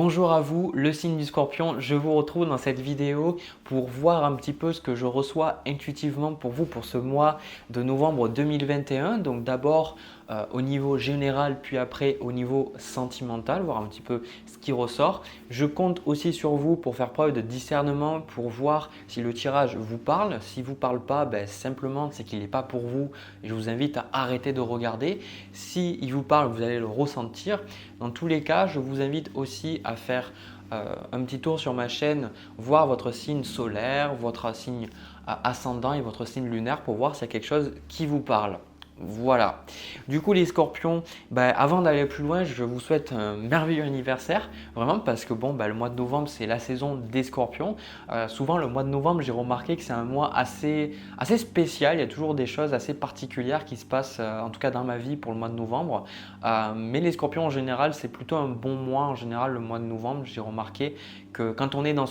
Bonjour à vous, le signe du Scorpion. Je vous retrouve dans cette vidéo pour voir un petit peu ce que je reçois intuitivement pour vous pour ce mois de novembre 2021. Donc d'abord au niveau général, puis après au niveau sentimental, voir un petit peu ce qui ressort. Je compte aussi sur vous pour faire preuve de discernement, pour voir si le tirage vous parle. S'il ne vous parle pas, simplement c'est qu'il n'est pas pour vous. Je vous invite à arrêter de regarder. S'il vous parle, vous allez le ressentir. Dans tous les cas, je vous invite aussi à faire un petit tour sur ma chaîne, voir votre signe solaire, votre signe ascendant et votre signe lunaire pour voir s'il y a quelque chose qui vous parle. Voilà. Du coup, les scorpions, avant d'aller plus loin, je vous souhaite un merveilleux anniversaire. Vraiment parce que le mois de novembre, c'est la saison des scorpions. Souvent, le mois de novembre, j'ai remarqué que c'est un mois assez spécial. Il y a toujours des choses assez particulières qui se passent, en tout cas dans ma vie pour le mois de novembre. Mais les scorpions, en général, c'est plutôt un bon mois. En général, le mois de novembre, j'ai remarqué que quand on est en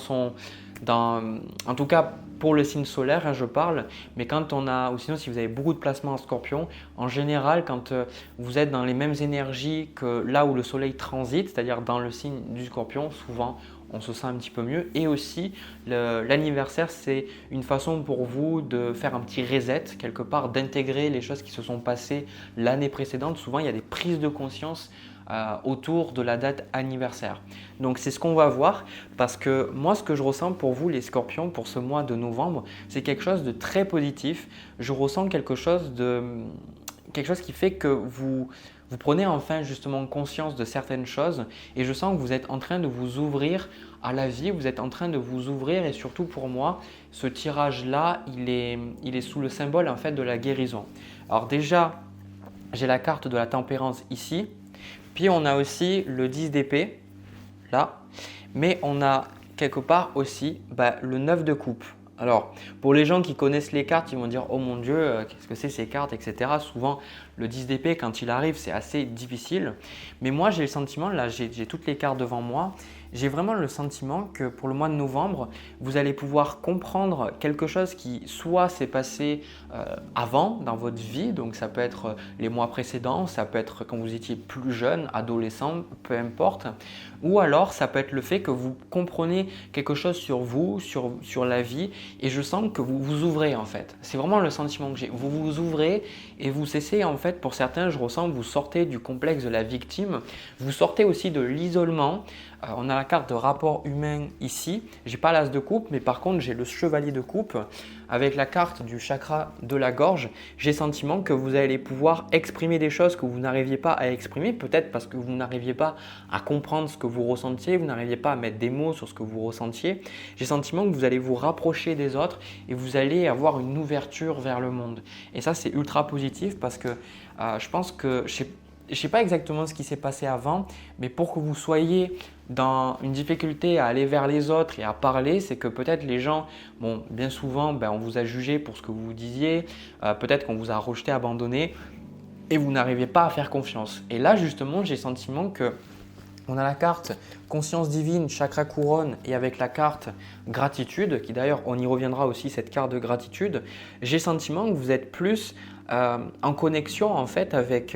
tout cas pour le signe solaire, je parle, mais quand on a, ou sinon si vous avez beaucoup de placements en scorpion, en général quand vous êtes dans les mêmes énergies que là où le soleil transite, c'est-à-dire dans le signe du scorpion, souvent on se sent un petit peu mieux. Et aussi l'anniversaire, c'est une façon pour vous de faire un petit reset quelque part, d'intégrer les choses qui se sont passées l'année précédente. Souvent il y a des prises de conscience autour de la date anniversaire. Donc c'est ce qu'on va voir parce que moi ce que je ressens pour vous les scorpions pour ce mois de novembre, c'est quelque chose de très positif. Je ressens quelque chose qui fait que vous prenez enfin justement conscience de certaines choses et je sens que vous êtes en train de vous ouvrir à la vie, vous êtes en train de vous ouvrir et surtout pour moi, ce tirage-là, il est sous le symbole en fait de la guérison. Alors déjà, j'ai la carte de la tempérance ici. Puis on a aussi le 10 d'épée, là, mais on a quelque part aussi le 9 de coupe. Alors, pour les gens qui connaissent les cartes, ils vont dire « Oh mon Dieu, qu'est-ce que c'est ces cartes, etc. » Souvent, le 10 d'épée, quand il arrive, c'est assez difficile. Mais moi, j'ai le sentiment, là, j'ai toutes les cartes devant moi, j'ai vraiment le sentiment que pour le mois de novembre, vous allez pouvoir comprendre quelque chose qui soit s'est passé avant dans votre vie, donc ça peut être les mois précédents, ça peut être quand vous étiez plus jeune, adolescent, peu importe, ou alors ça peut être le fait que vous comprenez quelque chose sur vous, sur la vie et je sens que vous vous ouvrez en fait. C'est vraiment le sentiment que j'ai. Vous vous ouvrez et vous cessez en fait, pour certains, je ressens que vous sortez du complexe de la victime, vous sortez aussi de l'isolement. On a la carte de rapport humain ici. Je n'ai pas l'as de coupe, mais par contre, j'ai le chevalier de coupe avec la carte du chakra de la gorge. J'ai le sentiment que vous allez pouvoir exprimer des choses que vous n'arriviez pas à exprimer, peut-être parce que vous n'arriviez pas à comprendre ce que vous ressentiez, vous n'arriviez pas à mettre des mots sur ce que vous ressentiez. J'ai le sentiment que vous allez vous rapprocher des autres et vous allez avoir une ouverture vers le monde. Et ça, c'est ultra positif parce que je pense que je ne sais pas exactement ce qui s'est passé avant, mais pour que vous soyez dans une difficulté à aller vers les autres et à parler, c'est que peut-être les gens, bien souvent, on vous a jugé pour ce que vous disiez, peut-être qu'on vous a rejeté, abandonné et vous n'arrivez pas à faire confiance. Et là, justement, j'ai le sentiment que on a la carte conscience divine, chakra couronne et avec la carte gratitude, qui d'ailleurs, on y reviendra aussi, cette carte de gratitude, j'ai le sentiment que vous êtes plus en connexion en fait avec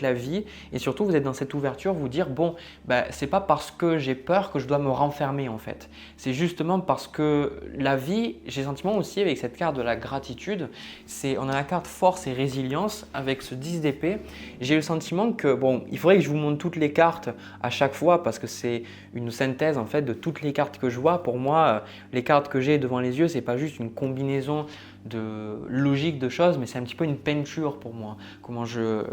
la vie et surtout vous êtes dans cette ouverture, vous dire c'est pas parce que j'ai peur que je dois me renfermer en fait. C'est justement parce que la vie, j'ai le sentiment aussi avec cette carte de la gratitude, on a la carte force et résilience avec ce 10 d'épée. J'ai le sentiment que il faudrait que je vous montre toutes les cartes à chaque fois parce que c'est une synthèse en fait de toutes les cartes que je vois. Pour moi, les cartes que j'ai devant les yeux, c'est pas juste une combinaison de logique de choses, mais c'est un petit peu une peinture pour moi, comment je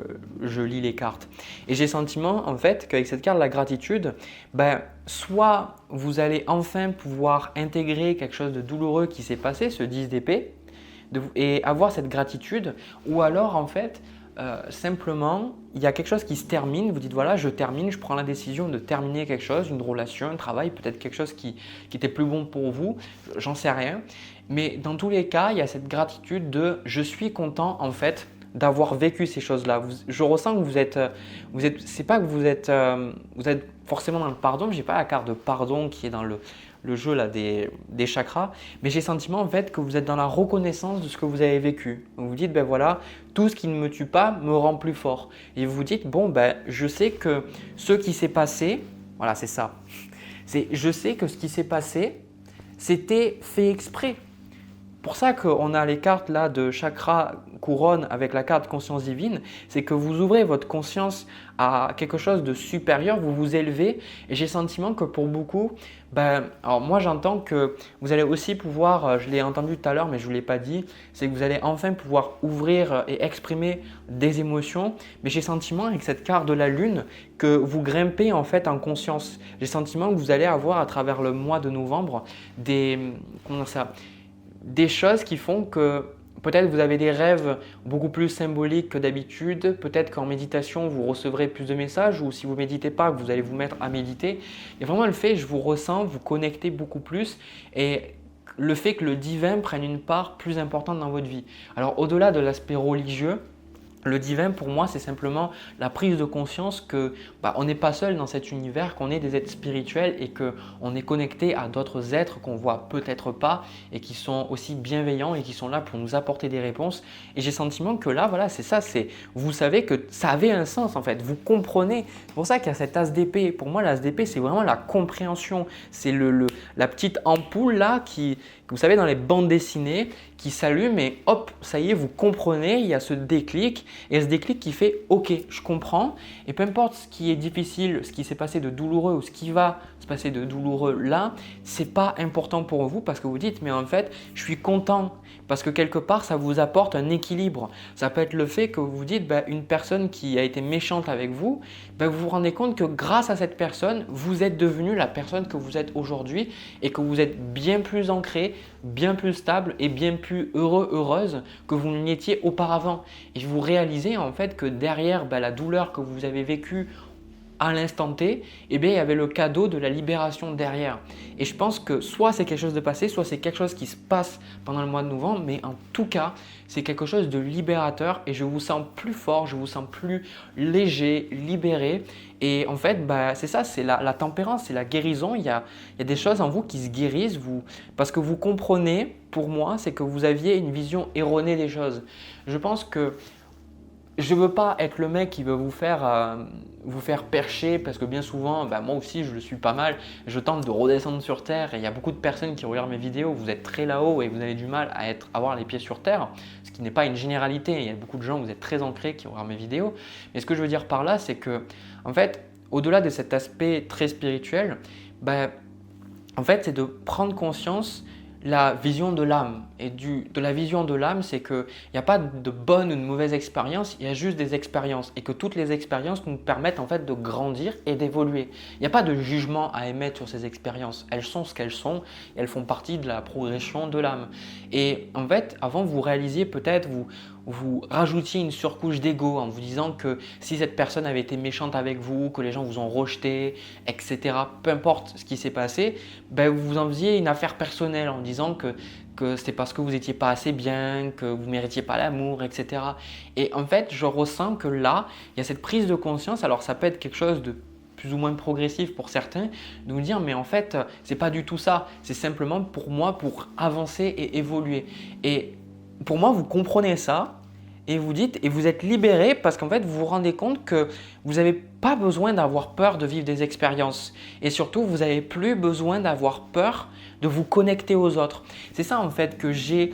lis les cartes. Et j'ai le sentiment en fait qu'avec cette carte de la gratitude, soit vous allez enfin pouvoir intégrer quelque chose de douloureux qui s'est passé, ce 10 d'épée, et avoir cette gratitude, ou alors en fait, simplement, il y a quelque chose qui se termine, vous dites voilà, je termine, je prends la décision de terminer quelque chose, une relation, un travail, peut-être quelque chose qui était plus bon pour vous, j'en sais rien. Mais dans tous les cas, il y a cette gratitude de je suis content en fait d'avoir vécu ces choses-là. Je ressens que c'est pas que vous êtes forcément dans le pardon, je n'ai pas la carte de pardon qui est dans le jeu là, des chakras, mais j'ai le sentiment en fait que vous êtes dans la reconnaissance de ce que vous avez vécu. Donc vous dites voilà, tout ce qui ne me tue pas me rend plus fort. Et vous vous dites je sais que ce qui s'est passé, voilà c'est ça. Je sais que ce qui s'est passé, c'était fait exprès. Pour ça qu'on a les cartes là de chakra couronne avec la carte conscience divine, c'est que vous ouvrez votre conscience à quelque chose de supérieur, vous vous élevez et j'ai le sentiment que pour beaucoup, alors moi j'entends que vous allez aussi pouvoir, je l'ai entendu tout à l'heure mais je ne vous l'ai pas dit, c'est que vous allez enfin pouvoir ouvrir et exprimer des émotions, mais j'ai le sentiment avec cette carte de la lune que vous grimpez en fait en conscience. J'ai le sentiment que vous allez avoir à travers le mois de novembre des choses qui font que peut-être vous avez des rêves beaucoup plus symboliques que d'habitude, peut-être qu'en méditation vous recevrez plus de messages ou si vous ne méditez pas, vous allez vous mettre à méditer. Et vraiment le fait, je vous ressens, vous connectez beaucoup plus et le fait que le divin prenne une part plus importante dans votre vie. Alors au-delà de l'aspect religieux, le divin, pour moi, c'est simplement la prise de conscience que on n'est pas seul dans cet univers, qu'on est des êtres spirituels et qu'on est connecté à d'autres êtres qu'on ne voit peut-être pas et qui sont aussi bienveillants et qui sont là pour nous apporter des réponses. Et j'ai le sentiment que là, voilà, c'est ça, vous savez que ça avait un sens en fait, vous comprenez. C'est pour ça qu'il y a cet as d'épée. Pour moi, l'as d'épée, c'est vraiment la compréhension. C'est la petite ampoule là qui, vous savez, dans les bandes dessinées, qui s'allume et hop, ça y est, vous comprenez, il y a ce déclic et ce déclic qui fait « ok, je comprends » et peu importe ce qui est difficile, ce qui s'est passé de douloureux ou ce qui va se passer de douloureux là, c'est pas important pour vous parce que vous dites « mais en fait, je suis content » parce que quelque part, ça vous apporte un équilibre. Ça peut être le fait que vous vous dites une personne qui a été méchante avec vous, vous vous rendez compte que grâce à cette personne, vous êtes devenu la personne que vous êtes aujourd'hui et que vous êtes bien plus ancré, bien plus stable et bien plus heureux, heureuse que vous ne l'étiez auparavant. Et vous réalisez en fait que derrière la douleur que vous avez vécue à l'instant T, il y avait le cadeau de la libération derrière. Et je pense que soit c'est quelque chose de passé, soit c'est quelque chose qui se passe pendant le mois de novembre, mais en tout cas, c'est quelque chose de libérateur et je vous sens plus fort, je vous sens plus léger, libéré. Et en fait, c'est ça, c'est la tempérance, c'est la guérison. Il y a des choses en vous qui se guérissent parce que vous comprenez, pour moi, c'est que vous aviez une vision erronée des choses. Je pense que je ne veux pas être le mec qui veut vous faire percher parce que bien souvent, moi aussi je le suis pas mal, je tente de redescendre sur terre et il y a beaucoup de personnes qui regardent mes vidéos, vous êtes très là-haut et vous avez du mal à avoir les pieds sur terre, ce qui n'est pas une généralité, il y a beaucoup de gens, vous êtes très ancrés qui regardent mes vidéos, mais ce que je veux dire par là, c'est que en fait, au-delà de cet aspect très spirituel, en fait c'est de prendre conscience la vision de l'âme. Et de la vision de l'âme, c'est qu'il n'y a pas de bonne ou de mauvaise expérience, il y a juste des expériences et que toutes les expériences nous permettent en fait de grandir et d'évoluer. Il n'y a pas de jugement à émettre sur ces expériences. Elles sont ce qu'elles sont et elles font partie de la progression de l'âme. Et en fait, avant, vous réalisiez peut-être, vous rajoutiez une surcouche d'ego en vous disant que si cette personne avait été méchante avec vous, que les gens vous ont rejeté, etc., peu importe ce qui s'est passé, vous en faisiez une affaire personnelle en disant que c'est parce que vous n'étiez pas assez bien, que vous ne méritiez pas l'amour, etc. Et en fait, je ressens que là, il y a cette prise de conscience, alors ça peut être quelque chose de plus ou moins progressif pour certains, de vous dire mais en fait, c'est pas du tout ça, c'est simplement pour moi pour avancer et évoluer. Et pour moi, vous comprenez ça et vous dites et vous êtes libéré parce qu'en fait, vous vous rendez compte que vous n'avez pas besoin d'avoir peur de vivre des expériences et surtout, vous n'avez plus besoin d'avoir peur de vous connecter aux autres. C'est ça en fait que j'ai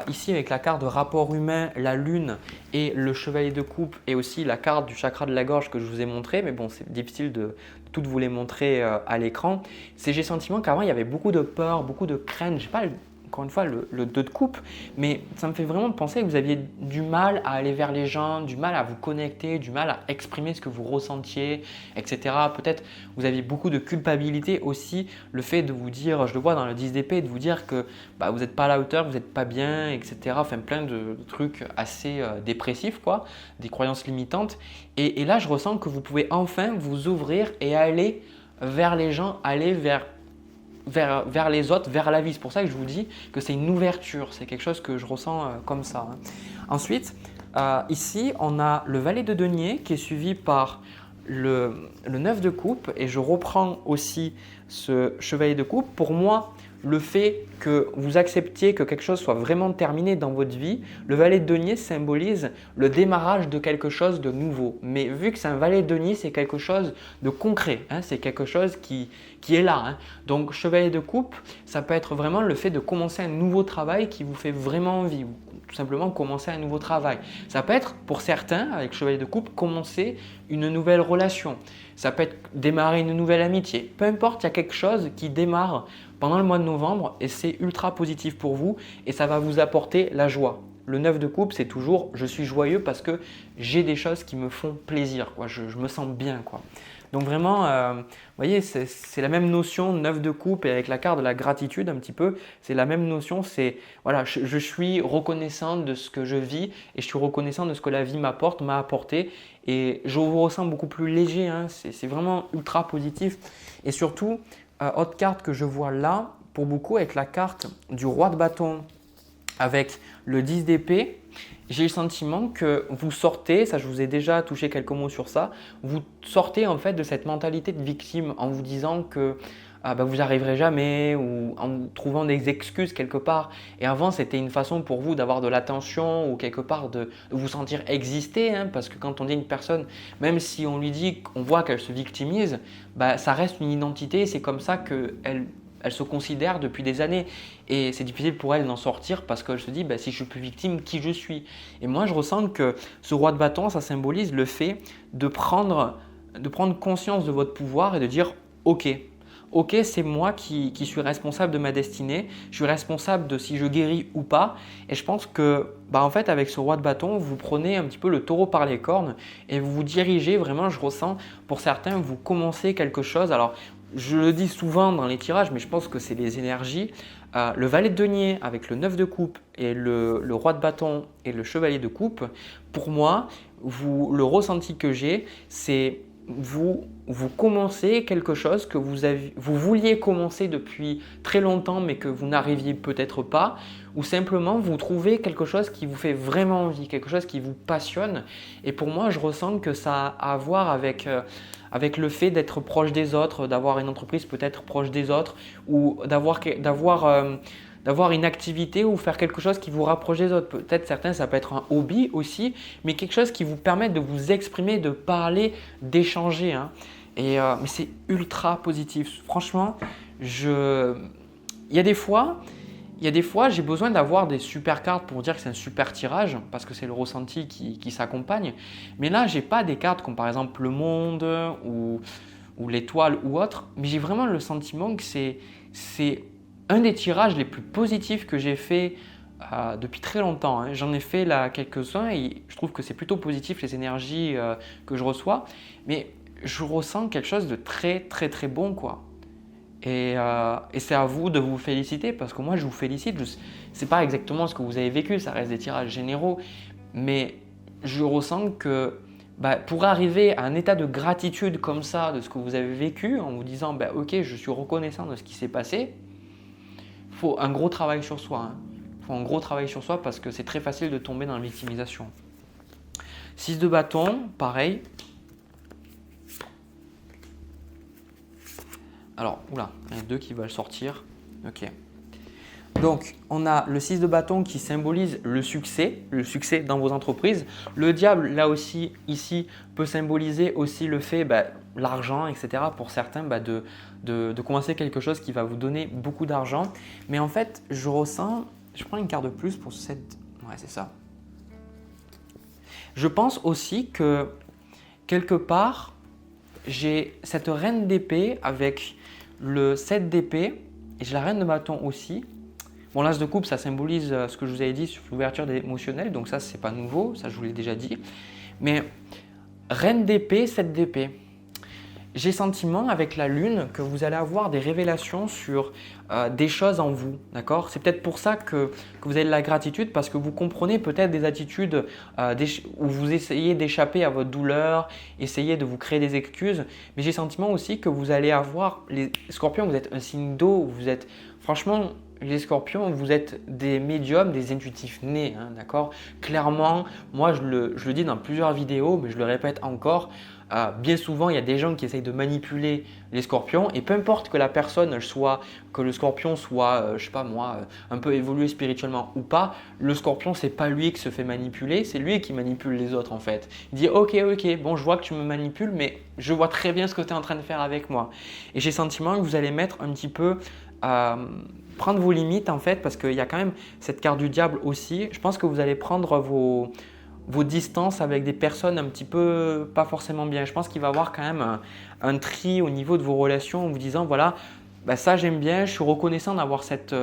ici avec la carte de rapport humain, la lune et le chevalier de coupe et aussi la carte du chakra de la gorge que je vous ai montré, mais bon, c'est difficile de toutes vous les montrer à l'écran. J'ai le sentiment qu'avant, il y avait beaucoup de peur, beaucoup de crainte. Je sais pas, encore une fois, le 2 de coupe, mais ça me fait vraiment penser que vous aviez du mal à aller vers les gens, du mal à vous connecter, du mal à exprimer ce que vous ressentiez, etc. Peut-être vous aviez beaucoup de culpabilité aussi, le fait de vous dire, je le vois dans le 10 d'épée, de vous dire que vous n'êtes pas à la hauteur, vous n'êtes pas bien, etc. Enfin, plein de trucs assez dépressifs, quoi, des croyances limitantes. Et là, je ressens que vous pouvez enfin vous ouvrir et aller vers les gens, aller vers les autres, vers la vie. C'est pour ça que je vous dis que c'est une ouverture, c'est quelque chose que je ressens comme ça. Ensuite, ici, on a le valet de denier qui est suivi par le 9 de coupe et je reprends aussi ce chevalier de coupe. Pour moi, le fait que vous acceptiez que quelque chose soit vraiment terminé dans votre vie, le valet de denier symbolise le démarrage de quelque chose de nouveau. Mais vu que c'est un valet de denier, c'est quelque chose de concret, hein, c'est quelque chose qui est là. Hein. Donc chevalier de coupe, ça peut être vraiment le fait de commencer un nouveau travail qui vous fait vraiment envie. Ou tout simplement commencer un nouveau travail. Ça peut être pour certains, avec chevalier de coupe, commencer une nouvelle relation. Ça peut être démarrer une nouvelle amitié. Peu importe, il y a quelque chose qui démarre pendant le mois de novembre et c'est ultra positif pour vous et ça va vous apporter la joie. Le 9 de coupe, c'est toujours je suis joyeux parce que j'ai des choses qui me font plaisir. Quoi. Je me sens bien. Quoi. Donc vraiment, vous voyez, c'est la même notion 9 de coupe et avec la carte de la gratitude un petit peu, c'est la même notion. C'est voilà, je suis reconnaissant de ce que je vis et je suis reconnaissant de ce que la vie m'apporte, m'a apporté et je vous ressens beaucoup plus léger. Hein. C'est vraiment ultra positif et surtout, autre carte que je vois là, pour beaucoup, avec la carte du roi de bâton avec le 10 d'épée, j'ai le sentiment que vous sortez, ça je vous ai déjà touché quelques mots sur ça, vous sortez en fait de cette mentalité de victime en vous disant que vous n'arriverez jamais ou en vous trouvant des excuses quelque part. Et avant, c'était une façon pour vous d'avoir de l'attention ou quelque part de vous sentir exister. Hein, parce que quand on dit une personne, même si on lui dit qu'on voit qu'elle se victimise, ça reste une identité. C'est comme ça qu'elle se considère depuis des années. Et c'est difficile pour elle d'en sortir parce qu'elle se dit si je suis plus victime, qui je suis? Et moi, je ressens que ce roi de bâton, ça symbolise le fait de prendre conscience de votre pouvoir et de dire « Ok, c'est moi qui suis responsable de ma destinée, je suis responsable de si je guéris ou pas. » Et je pense que en fait, avec ce roi de bâton, vous prenez un petit peu le taureau par les cornes et vous vous dirigez vraiment, je ressens, pour certains, vous commencez quelque chose. Alors, je le dis souvent dans les tirages, mais je pense que c'est les énergies. Le valet de denier avec le 9 de coupe et le roi de bâton et le chevalier de coupe, pour moi, le ressenti que j'ai, c'est vous commencez quelque chose que vous vouliez commencer depuis très longtemps mais que vous n'arriviez peut-être pas, ou simplement vous trouvez quelque chose qui vous fait vraiment envie, quelque chose qui vous passionne. Et pour moi, je ressens que ça a à voir avec le fait d'être proche des autres, d'avoir une entreprise peut-être proche des autres ou d'avoir une activité ou faire quelque chose qui vous rapproche des autres. Peut-être certains, ça peut être un hobby aussi, mais quelque chose qui vous permette de vous exprimer, de parler, d'échanger. Hein. Mais c'est ultra positif. Franchement, il y a des fois, j'ai besoin d'avoir des super cartes pour dire que c'est un super tirage parce que c'est le ressenti qui s'accompagne. Mais là, je n'ai pas des cartes comme par exemple le monde ou l'étoile ou autre, mais j'ai vraiment le sentiment que c'est un des tirages les plus positifs que j'ai fait depuis très longtemps. Hein. J'en ai fait là quelques-uns et je trouve que c'est plutôt positif les énergies que je reçois. Mais je ressens quelque chose de très très très bon quoi. Et c'est à vous de vous féliciter parce que moi je vous félicite. Ce n'est pas exactement ce que vous avez vécu, ça reste des tirages généraux. Mais je ressens que pour arriver à un état de gratitude comme ça de ce que vous avez vécu en vous disant ok, je suis reconnaissant de ce qui s'est passé, il faut un gros travail sur soi. Hein. Il faut un gros travail sur soi parce que c'est très facile de tomber dans la victimisation. 6 de bâton, pareil. Alors, oula, il y en a deux qui veulent sortir. Ok. Donc, on a le 6 de bâton qui symbolise le succès dans vos entreprises. Le diable, là aussi, ici, peut symboliser aussi le fait, l'argent, etc. Pour certains, de commencer quelque chose qui va vous donner beaucoup d'argent. Mais en fait, je prends une carte de plus pour cette… Ouais, c'est ça. Je pense aussi que, quelque part, j'ai cette reine d'épée avec le 7 d'épée et j'ai la reine de bâton aussi. Bon, l'as de coupe, ça symbolise ce que je vous avais dit sur l'ouverture émotionnelle, donc ça, c'est pas nouveau, ça je vous l'ai déjà dit. Mais reine d'épée, 7 d'épée. J'ai sentiment avec la lune que vous allez avoir des révélations sur des choses en vous, d'accord? C'est peut-être pour ça que vous avez de la gratitude parce que vous comprenez peut-être des attitudes où vous essayez d'échapper à votre douleur, essayez de vous créer des excuses. Mais j'ai sentiment aussi que vous allez avoir, les scorpions, vous êtes un signe d'eau, vous êtes franchement… les scorpions, vous êtes des médiums, des intuitifs nés, hein, d'accord? Clairement, moi je le dis dans plusieurs vidéos, mais je le répète encore, bien souvent il y a des gens qui essayent de manipuler les scorpions et peu importe que la personne que le scorpion soit, je sais pas moi, un peu évolué spirituellement ou pas, le scorpion c'est pas lui qui se fait manipuler, c'est lui qui manipule les autres en fait. Il dit ok, bon je vois que tu me manipules, mais je vois très bien ce que tu es en train de faire avec moi. Et j'ai le sentiment que vous allez mettre un petit peu prendre vos limites en fait parce qu'il y a quand même cette carte du diable aussi. Je pense que vous allez prendre vos distances avec des personnes un petit peu pas forcément bien. Je pense qu'il va y avoir quand même un tri au niveau de vos relations en vous disant voilà, bah ça j'aime bien, je suis reconnaissant d'avoir cette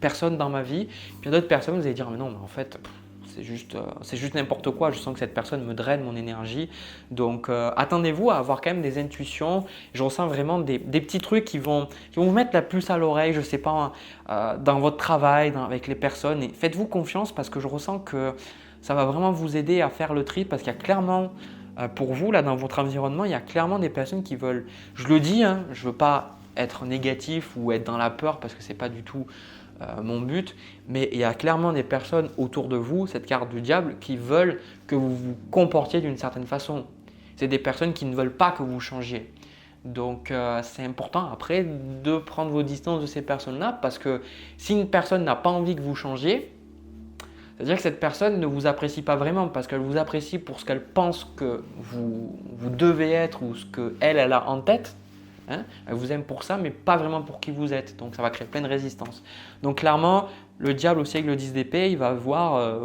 personne dans ma vie. Puis il y a d'autres personnes, vous allez dire mais non, mais en fait c'est juste n'importe quoi, je sens que cette personne me draine mon énergie. Donc attendez-vous à avoir quand même des intuitions. Je ressens vraiment des petits trucs qui vont vous mettre la puce à l'oreille, je ne sais pas, dans votre travail, avec les personnes. Et faites-vous confiance parce que je ressens que ça va vraiment vous aider à faire le tri parce qu'il y a clairement, pour vous, là dans votre environnement, il y a clairement des personnes qui veulent, je le dis, hein, je ne veux pas être négatif ou être dans la peur parce que ce n'est pas du tout mon but, mais il y a clairement des personnes autour de vous, cette carte du diable, qui veulent que vous vous comportiez d'une certaine façon. C'est des personnes qui ne veulent pas que vous changiez. Donc c'est important après de prendre vos distances de ces personnes-là parce que si une personne n'a pas envie que vous changiez, c'est-à-dire que cette personne ne vous apprécie pas vraiment parce qu'elle vous apprécie pour ce qu'elle pense que vous devez être ou ce qu'elle a en tête. Hein, elle vous aime pour ça, mais pas vraiment pour qui vous êtes. Donc ça va créer plein de résistance. Donc clairement, le diable aussi avec le 10 d'épée, il va avoir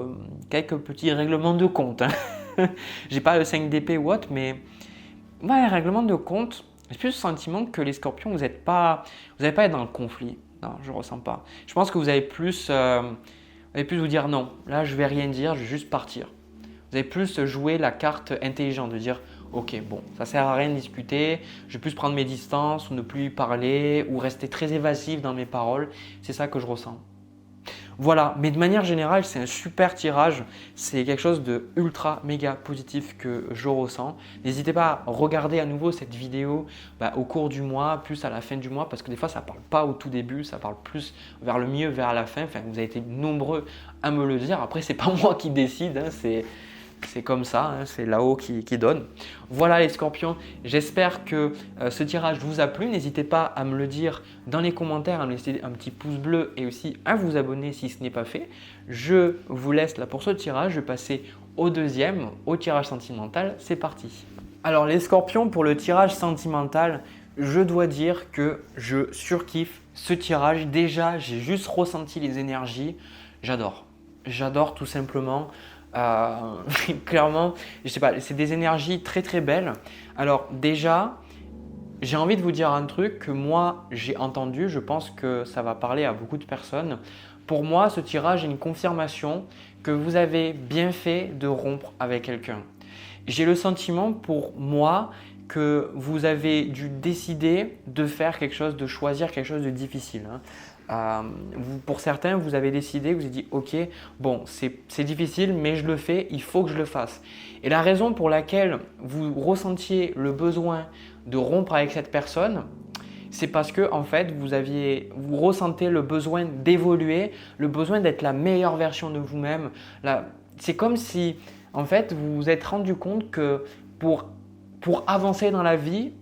quelques petits règlements de compte. Hein. J'ai pas le 5 d'épée ou autre, mais ouais, règlement de compte. J'ai plus le sentiment que les scorpions, vous n'allez pas être dans le conflit. Non, je ne ressens pas. Je pense que vous allez plus vous dire non, là je vais rien dire, je vais juste partir. Vous allez plus jouer la carte intelligente de dire ok, bon, ça ne sert à rien de discuter, je vais plus prendre mes distances ou ne plus parler ou rester très évasif dans mes paroles. C'est ça que je ressens. Voilà, mais de manière générale, c'est un super tirage. C'est quelque chose de ultra méga positif que je ressens. N'hésitez pas à regarder à nouveau cette vidéo au cours du mois, plus à la fin du mois, parce que des fois, ça ne parle pas au tout début, ça parle plus vers le milieu, vers la fin. Enfin, vous avez été nombreux à me le dire. Après, ce n'est pas moi qui décide, hein, c'est comme ça, hein, c'est là-haut qui donne. Voilà les scorpions, j'espère que ce tirage vous a plu. N'hésitez pas à me le dire dans les commentaires, à me laisser un petit pouce bleu et aussi à vous abonner si ce n'est pas fait. Je vous laisse là pour ce tirage, je vais passer au deuxième, au tirage sentimental. C'est parti. Alors les scorpions, pour le tirage sentimental, je dois dire que je surkiffe ce tirage. Déjà, j'ai juste ressenti les énergies, j'adore tout simplement. Clairement, je sais pas, c'est des énergies très très belles. Alors déjà, j'ai envie de vous dire un truc que moi j'ai entendu, je pense que ça va parler à beaucoup de personnes. Pour moi, ce tirage est une confirmation que vous avez bien fait de rompre avec quelqu'un. J'ai le sentiment pour moi que vous avez dû décider de faire quelque chose, de choisir quelque chose de difficile. Pour certains, vous avez décidé, vous avez dit ok, bon c'est difficile mais je le fais, il faut que je le fasse. Et la raison pour laquelle vous ressentiez le besoin de rompre avec cette personne, c'est parce que en fait vous ressentez le besoin d'évoluer, le besoin d'être la meilleure version de vous-même. C'est comme si en fait vous vous êtes rendu compte que pour avancer dans la vie,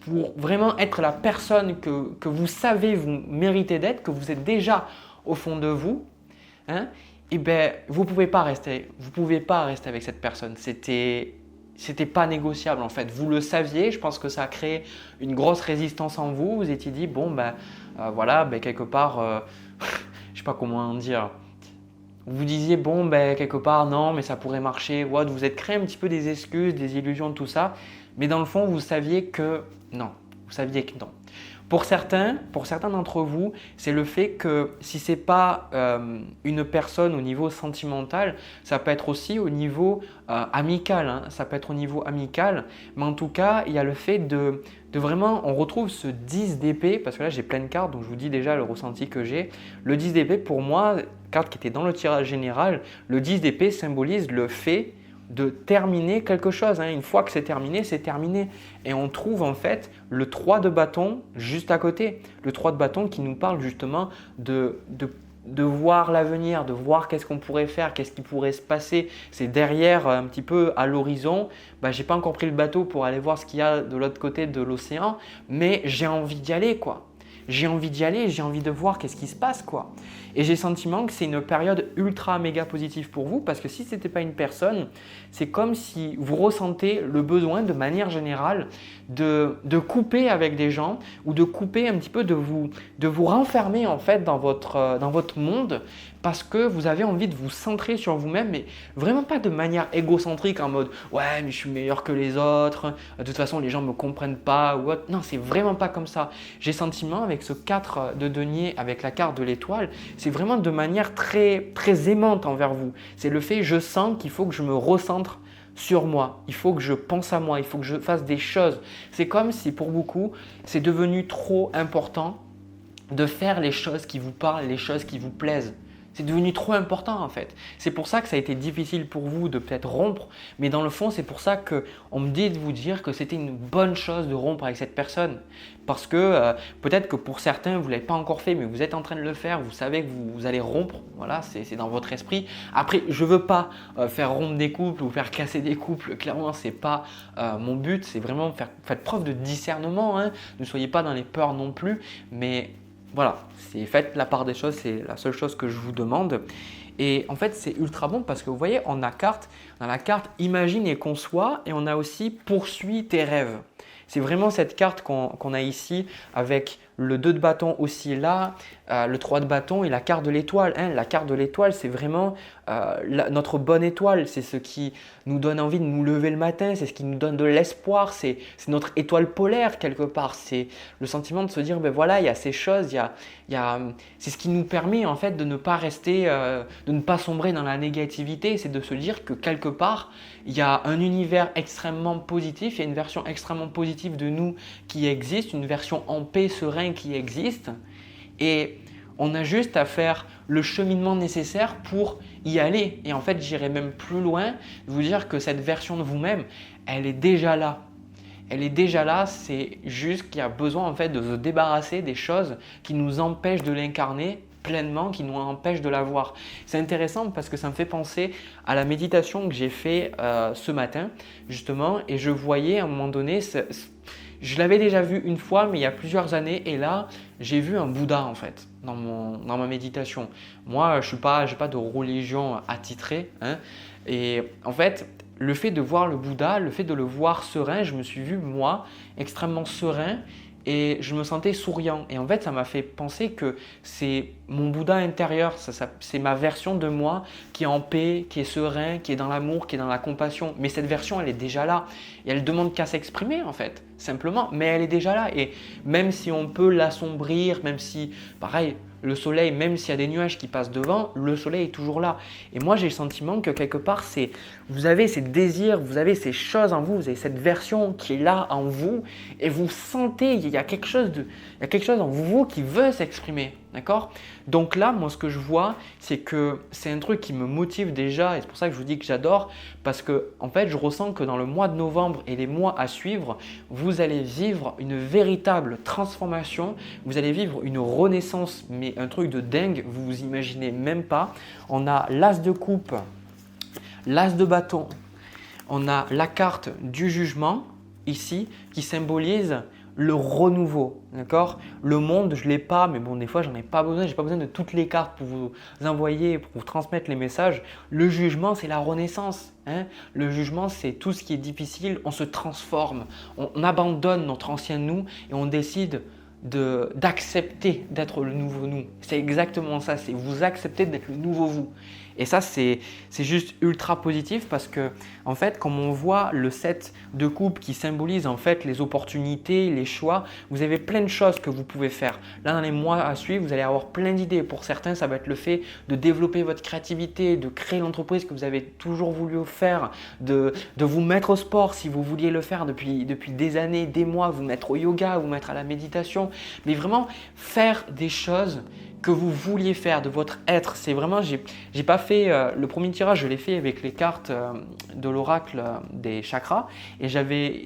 pour vraiment être la personne que vous savez vous méritez d'être, que vous êtes déjà au fond de vous, hein, et ben vous pouvez pas rester avec cette personne. C'était pas négociable en fait. Vous le saviez. Je pense que ça a créé une grosse résistance en vous. Vous étiez dit bon voilà, quelque part, je sais pas comment dire. Vous disiez bon quelque part non mais ça pourrait marcher. What, vous êtes créé un petit peu des excuses, des illusions, tout ça. Mais dans le fond, vous saviez que non. Vous saviez que non. Pour certains d'entre vous, c'est le fait que si ce n'est pas une personne au niveau sentimental, ça peut être aussi au niveau amical. Hein, ça peut être au niveau amical. Mais en tout cas, il y a le fait de vraiment, on retrouve ce 10 d'épée, parce que là j'ai plein de cartes, donc je vous dis déjà le ressenti que j'ai. Le 10 d'épée, pour moi, carte qui était dans le tirage général, le 10 d'épée symbolise le fait de terminer quelque chose. Une fois que c'est terminé, c'est terminé. Et on trouve en fait le 3 de bâton juste à côté. Le 3 de bâton qui nous parle justement de voir l'avenir, de voir qu'est-ce qu'on pourrait faire, qu'est-ce qui pourrait se passer. C'est derrière un petit peu à l'horizon. Je n'ai pas encore pris le bateau pour aller voir ce qu'il y a de l'autre côté de l'océan, mais j'ai envie d'y aller quoi. J'ai envie d'y aller, j'ai envie de voir qu'est-ce qui se passe quoi. Et j'ai le sentiment que c'est une période ultra méga positive pour vous parce que si ce n'était pas une personne, c'est comme si vous ressentez le besoin de manière générale de couper avec des gens ou de couper un petit peu, de vous renfermer en fait dans votre monde parce que vous avez envie de vous centrer sur vous-même, mais vraiment pas de manière égocentrique en mode « ouais mais je suis meilleur que les autres, de toute façon les gens ne me comprennent pas » ou autre. Non, c'est vraiment pas comme ça. J'ai le sentiment avec ce 4 de denier, avec la carte de l'étoile, c'est vraiment de manière très, très aimante envers vous. C'est le fait, je sens qu'il faut que je me recentre sur moi, il faut que je pense à moi, il faut que je fasse des choses. C'est comme si pour beaucoup, c'est devenu trop important de faire les choses qui vous parlent, les choses qui vous plaisent. C'est devenu trop important en fait. C'est pour ça que ça a été difficile pour vous de peut-être rompre, mais dans le fond, c'est pour ça qu'on me dit de vous dire que c'était une bonne chose de rompre avec cette personne. Parce que peut-être que pour certains, vous ne l'avez pas encore fait, mais vous êtes en train de le faire, vous savez que vous allez rompre, voilà, c'est dans votre esprit. Après, je ne veux pas faire rompre des couples ou faire casser des couples, clairement, ce n'est pas mon but, c'est vraiment faites preuve de discernement, ne soyez pas dans les peurs non plus, mais voilà, faites la part des choses, c'est la seule chose que je vous demande. Et en fait, c'est ultra bon parce que vous voyez, on a la carte imagine et conçoit et on a aussi poursuis tes rêves. C'est vraiment cette carte qu'on a ici avec le 2 de bâton aussi là, le 3 de bâton et la carte de l'étoile. La carte de l'étoile, c'est vraiment notre bonne étoile. C'est ce qui nous donne envie de nous lever le matin, c'est ce qui nous donne de l'espoir, c'est notre étoile polaire quelque part. C'est le sentiment de se dire, ben voilà, il y a ces choses, c'est ce qui nous permet en fait de ne pas rester, de ne pas sombrer dans la négativité. C'est de se dire que quelque part, il y a un univers extrêmement positif, il y a une version extrêmement positive de nous qui existe, une version en paix, serein qui existe. Et on a juste à faire le cheminement nécessaire pour y aller. Et en fait, j'irai même plus loin, vous dire que cette version de vous-même, elle est déjà là. Elle est déjà là, c'est juste qu'il y a besoin en fait de se débarrasser des choses qui nous empêchent de l'incarner pleinement, qui nous empêchent de la voir. C'est intéressant parce que ça me fait penser à la méditation que j'ai fait ce matin justement et je voyais à un moment donné, je l'avais déjà vu une fois mais il y a plusieurs années et là j'ai vu un Bouddha en fait dans ma méditation. Moi je n'ai pas de religion attitrée et en fait le fait de voir le Bouddha, le fait de le voir serein, je me suis vu moi extrêmement serein et je me sentais souriant. Et en fait, ça m'a fait penser que c'est mon Bouddha intérieur, c'est ma version de moi qui est en paix, qui est serein, qui est dans l'amour, qui est dans la compassion. Mais cette version, elle est déjà là. Et elle ne demande qu'à s'exprimer en fait, simplement. Mais elle est déjà là. Et même si on peut l'assombrir, même si, pareil, le soleil, même s'il y a des nuages qui passent devant, le soleil est toujours là. Et moi, j'ai le sentiment que quelque part, vous avez ces désirs, vous avez ces choses en vous, vous avez cette version qui est là en vous et vous sentez, il y a quelque chose en vous qui veut s'exprimer. D'accord? Donc là, moi, ce que je vois, c'est que c'est un truc qui me motive déjà et c'est pour ça que je vous dis que j'adore parce que en fait, je ressens que dans le mois de novembre et les mois à suivre, vous allez vivre une véritable transformation, vous allez vivre une renaissance, mais un truc de dingue, vous vous imaginez même pas. On a l'as de coupe, l'as de bâton, on a la carte du jugement ici qui symbolise le renouveau, d'accord? Le monde, je ne l'ai pas, mais bon, des fois, j'en ai pas besoin. Je n'ai pas besoin de toutes les cartes pour vous envoyer, pour vous transmettre les messages. Le jugement, c'est la renaissance. Le jugement, c'est tout ce qui est difficile. On se transforme, on abandonne notre ancien nous et on décide d'accepter d'être le nouveau nous. C'est exactement ça, c'est vous accepter d'être le nouveau vous. Et ça, c'est juste ultra positif parce que en fait, comme on voit le 7 de coupe qui symbolise en fait les opportunités, les choix, vous avez plein de choses que vous pouvez faire. Là, dans les mois à suivre, vous allez avoir plein d'idées. Pour certains, ça va être le fait de développer votre créativité, de créer l'entreprise que vous avez toujours voulu faire, de vous mettre au sport si vous vouliez le faire depuis des années, des mois, vous mettre au yoga, vous mettre à la méditation. mais vraiment faire des choses que vous vouliez faire de votre être. C'est vraiment, j'ai pas fait le premier tirage, je l'ai fait avec les cartes de l'oracle des chakras et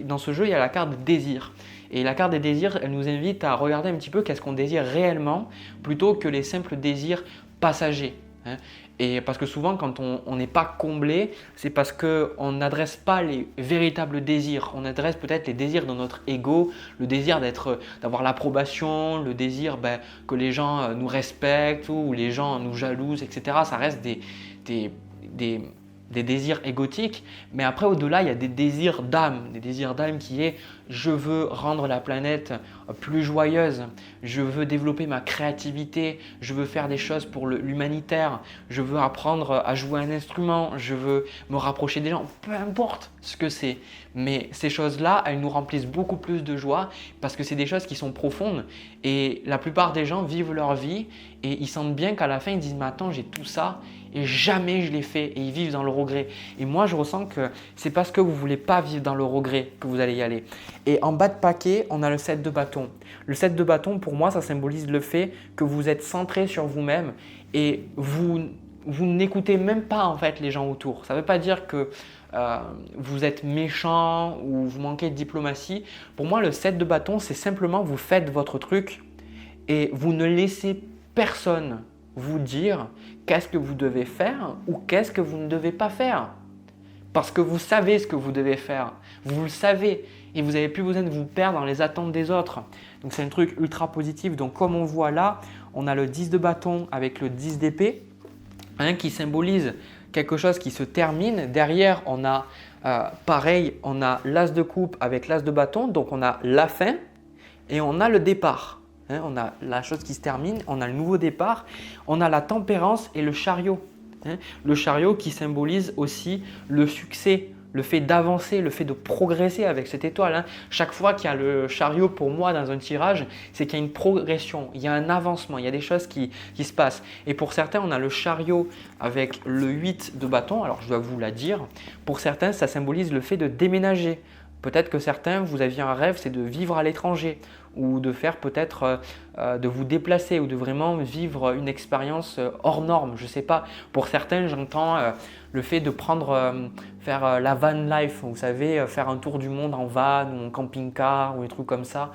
dans ce jeu, il y a la carte désir. Et la carte des désirs, elle nous invite à regarder un petit peu qu'est-ce qu'on désire réellement plutôt que les simples désirs passagers. Et parce que souvent, quand on n'est pas comblé, c'est parce qu'on n'adresse pas les véritables désirs. On adresse peut-être les désirs de notre ego, le désir d'avoir l'approbation, le désir que les gens nous respectent ou les gens nous jalousent, etc. Ça reste des désirs égotiques, mais après au-delà il y a des désirs d'âme qui est je veux rendre la planète plus joyeuse, je veux développer ma créativité, je veux faire des choses pour l'humanitaire, je veux apprendre à jouer un instrument, je veux me rapprocher des gens, peu importe ce que c'est. Mais ces choses-là, elles nous remplissent beaucoup plus de joie parce que c'est des choses qui sont profondes et la plupart des gens vivent leur vie et ils sentent bien qu'à la fin ils disent mais attends j'ai tout ça et jamais je l'ai fait et ils vivent dans le regret. Et moi je ressens que c'est parce que vous ne voulez pas vivre dans le regret que vous allez y aller. Et en bas de paquet, on a le 7 de bâton. Le 7 de bâton, pour moi, ça symbolise le fait que vous êtes centré sur vous-même et vous n'écoutez même pas en fait les gens autour. Ça ne veut pas dire que vous êtes méchant ou vous manquez de diplomatie. Pour moi, le 7 de bâton, c'est simplement vous faites votre truc et vous ne laissez personne vous dire qu'est-ce que vous devez faire ou qu'est-ce que vous ne devez pas faire. Parce que vous savez ce que vous devez faire. Vous le savez. Et vous n'avez plus besoin de vous perdre dans les attentes des autres. Donc c'est un truc ultra positif. Donc comme on voit là, on a le 10 de bâton avec le 10 d'épée qui symbolise quelque chose qui se termine. Derrière, on a pareil, on a l'as de coupe avec l'as de bâton. Donc on a la fin et on a le départ. On a la chose qui se termine, on a le nouveau départ, on a la tempérance et le chariot. Le chariot qui symbolise aussi le succès, le fait d'avancer, le fait de progresser avec cette étoile. Chaque fois qu'il y a le chariot pour moi dans un tirage, c'est qu'il y a une progression, il y a un avancement, il y a des choses qui se passent. Et pour certains, on a le chariot avec le 8 de bâton. Alors je dois vous la dire, pour certains, ça symbolise le fait de déménager. Peut-être que certains, vous aviez un rêve, c'est de vivre à l'étranger ou de faire peut-être de vous déplacer ou de vraiment vivre une expérience hors norme. Je ne sais pas. Pour certains, j'entends le fait de faire la van life, vous savez, faire un tour du monde en van ou en camping-car ou des trucs comme ça.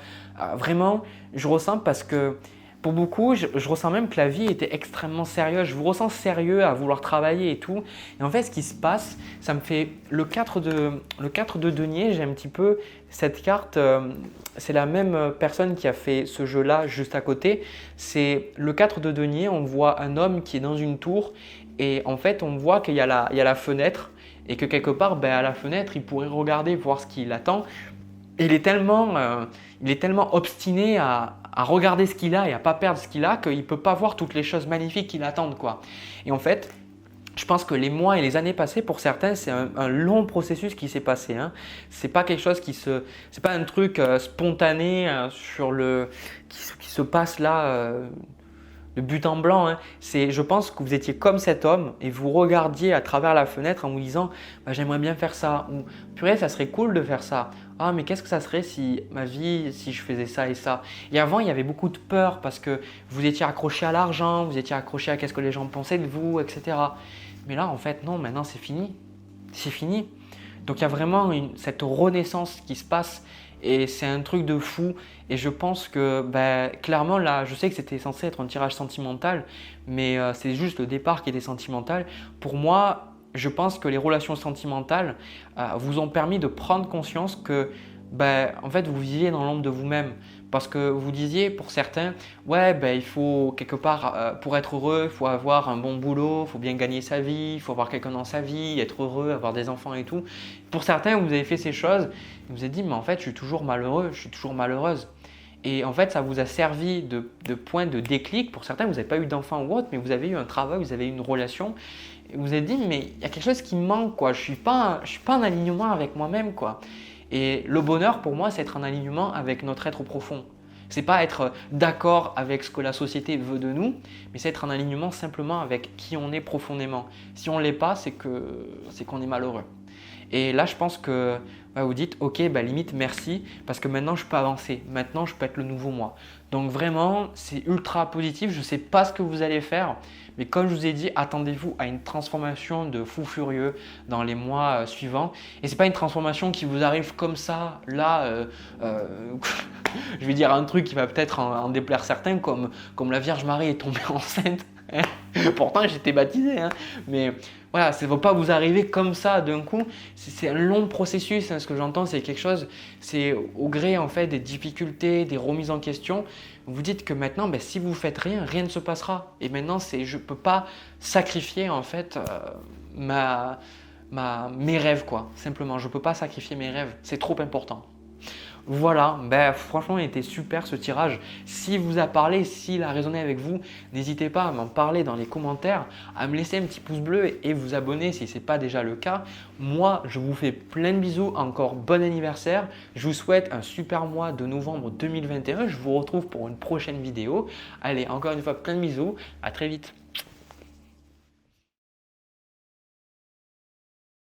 Vraiment, je ressens parce que pour beaucoup, je ressens même que la vie était extrêmement sérieuse. Je vous ressens sérieux à vouloir travailler et tout. Et en fait, ce qui se passe, ça me fait le 4 de denier. J'ai un petit peu cette carte. C'est la même personne qui a fait ce jeu-là juste à côté. C'est le 4 de denier. On voit un homme qui est dans une tour. Et en fait, on voit qu'il y a la fenêtre. Et que quelque part, à la fenêtre, il pourrait regarder, voir ce qu'il attend. Et il est tellement obstiné à regarder ce qu'il a et à ne pas perdre ce qu'il a qu'il ne peut pas voir toutes les choses magnifiques qui l'attendent, quoi. Et en fait, je pense que les mois et les années passées, pour certains, c'est un long processus qui s'est passé. C'est pas quelque chose c'est pas un truc spontané qui se passe là de but en blanc. Je pense que vous étiez comme cet homme et vous regardiez à travers la fenêtre en vous disant j'aimerais bien faire ça ou purée, ça serait cool de faire ça. Ah, mais qu'est-ce que ça serait si je faisais ça et ça. Et avant, il y avait beaucoup de peur parce que vous étiez accroché à l'argent, vous étiez accroché à qu'est-ce que les gens pensaient de vous, etc. Mais là, en fait, non, maintenant c'est fini. C'est fini. Donc il y a vraiment cette renaissance qui se passe et c'est un truc de fou. Et je pense que clairement là, je sais que c'était censé être un tirage sentimental, mais c'est juste le départ qui était sentimental. Pour moi, je pense que les relations sentimentales vous ont permis de prendre conscience que en fait, vous viviez dans l'ombre de vous-même. Parce que vous disiez pour certains, il faut quelque part, pour être heureux, il faut avoir un bon boulot, il faut bien gagner sa vie, il faut avoir quelqu'un dans sa vie, être heureux, avoir des enfants et tout. Pour certains, vous avez fait ces choses et vous vous êtes dit, mais en fait, je suis toujours malheureux, je suis toujours malheureuse. Et en fait, ça vous a servi de point de déclic. Pour certains, vous n'avez pas eu d'enfant ou autre, mais vous avez eu un travail, vous avez eu une relation. Et vous vous êtes dit, mais il y a quelque chose qui me manque, quoi. Je ne suis pas en alignement avec moi-même, quoi. Et le bonheur, pour moi, c'est être en alignement avec notre être profond. Ce n'est pas être d'accord avec ce que la société veut de nous, mais c'est être en alignement simplement avec qui on est profondément. Si on ne l'est pas, c'est qu'on est malheureux. Et là, je pense que vous dites, ok, bah, limite merci parce que maintenant je peux avancer, maintenant je peux être le nouveau moi. Donc vraiment, c'est ultra positif. Je ne sais pas ce que vous allez faire, mais comme je vous ai dit, attendez-vous à une transformation de fou furieux dans les mois suivants. Et ce n'est pas une transformation qui vous arrive comme ça, là, je vais dire un truc qui va peut-être en déplaire certains, comme la Vierge Marie est tombée enceinte. Pourtant, j'étais baptisé, hein. Mais voilà, ça ne va pas vous arriver comme ça d'un coup. C'est un long processus, hein. Ce que j'entends, c'est quelque chose, c'est au gré en fait des difficultés, des remises en question. Vous dites que maintenant, ben, si vous faites rien, rien ne se passera. Et maintenant, je ne peux pas sacrifier en fait mes rêves, quoi. Simplement, je ne peux pas sacrifier mes rêves. C'est trop important. Voilà, ben, franchement, il était super ce tirage. S'il vous a parlé, s'il a résonné avec vous, n'hésitez pas à m'en parler dans les commentaires, à me laisser un petit pouce bleu et vous abonner si ce n'est pas déjà le cas. Moi, je vous fais plein de bisous, encore bon anniversaire. Je vous souhaite un super mois de novembre 2021. Je vous retrouve pour une prochaine vidéo. Allez, encore une fois, plein de bisous. À très vite.